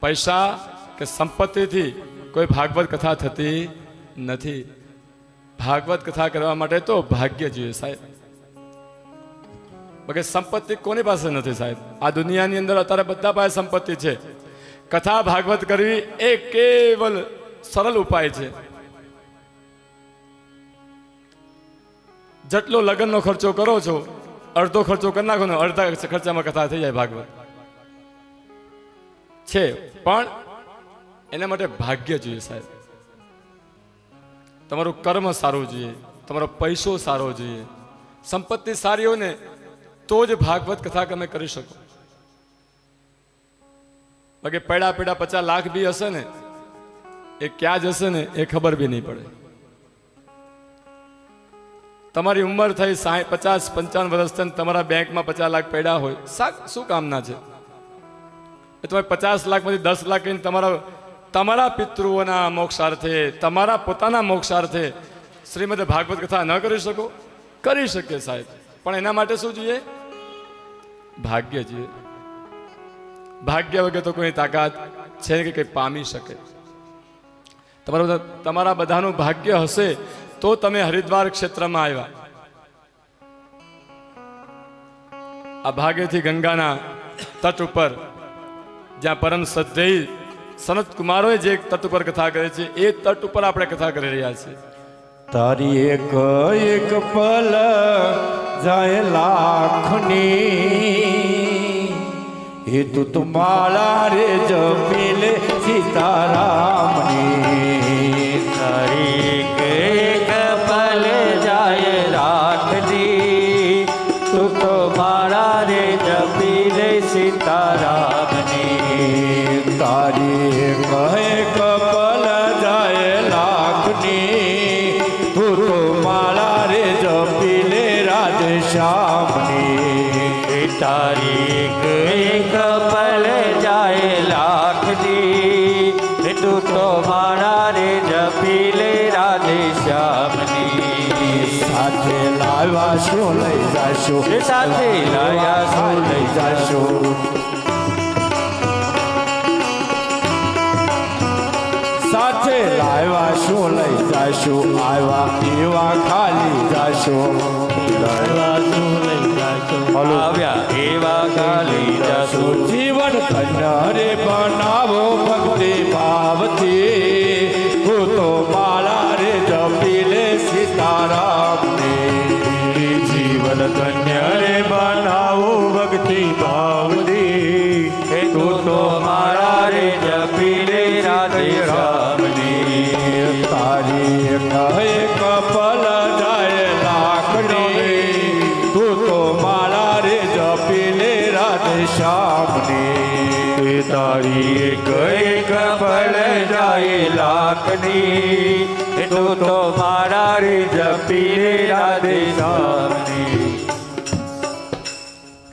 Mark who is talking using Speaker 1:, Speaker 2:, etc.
Speaker 1: પૈસા કે સંપત્તિથી કોઈ ભાગવત કથા થતી નથી. ભાગવત કથા કરવા માટે તો ભાગ્ય જોઈએ સાહેબ. બાકી સંપત્તિ કોની પાસે નથી સાહેબ. આ દુનિયાની અંદર અત્યારે બધા પાસે સંપત્તિ છે. કથા ભાગવત કરવી એ કેવલ સરળ ઉપાય છે. જેટલો લગ્નનો ખર્ચો કરો છો અડધો ખર્ચો કરી નાખો ને અડધા ખર્ચામાં કથા થઈ જાય ભાગવત છે. પણ એના માટે ભાગ્ય જોઈએ સાહેબ. તમારું કર્મ સારું જોઈએ, તમારો પૈસો સારો જોઈએ, સંપત્તિ સારી હોય ને તો જ ભાગવત કથા તમે કરી શકો. બાકી પેડા 50 લાખ બી હશે ને એ ક્યાં જશે ને એ ખબર બી નહીં પડે. તમારી ઉંમર થઈ 50-55 વર્ષ થઈને તમારા બેંકમાં 50 લાખ પડ્યા હોય, શું કામના છે? એ તમે 50 લાખમાંથી 10 લાખ કહીને તમારા પિતૃઓના મોક્ષાર્થે, તમારા પોતાના મોક્ષાર્થે શ્રીમદ ભાગવત કથા ન કરી શકો? કરી શકીએ સાહેબ, પણ એના માટે શું જોઈએ? ભાગ્ય જોઈએ. ભાગ્ય વગર તો કોઈ તાકાત છે કે કંઈ પામી શકે. તમારા બધાનું ભાગ્ય હશે તો તમે હરિદ્વાર ક્ષેત્રમાં આવ્યા. આ ભાગ્યથી ગંગાના તટ ઉપર જ્યાં પરમ શ્રદ્ધેય સનત કુમારોએ જે તટ ઉપર કથા કરે છે એ તટ ઉપર આપણે કથા કરી રહ્યા છીએ.
Speaker 2: તારી એક એક પલ જાય લાખની, એ તું તુમાળા રે જપી લે સીતારામની. તારી એક પલ જાય લાખની, તું તો માળા રે જપી લે સીતારામની. તારી એક પલ જાય લાખની, તું તો માળા રે જપી લે રાધે શ્યામની. તારી એક પલ જાય લાખની, તું તો માળા રે જપી લે રાધે શ્યામની. સાથે લાવ્યા શું લઈ જાશો, સાથે લાવ્યા શું લઈ જાશો. સાથે લાવ્યા શું લઈ જાશો, આવ્યા એવા ખાલી જાશો. લાવ્યા શું લઈ જાશો, આવ્યા એવા ખાલી જાશો. જીવન ધન્ય રે બનાવો ભક્તિ ભાવથી, હું તો માળા રે જપી લે સીતારામની. જીવન ધન્ય રે બનાવો ભક્તિ ભાવથી, તું તો માળા રે જપી લે રાધે રામની. તારી એક પલ જાય લાખની, તું તો માળા રે જપી લે રાધે શ્યામની. તારી એક પલ જાય લાખની, તું તો માળા રે જપી લે રાધે શ્યામની.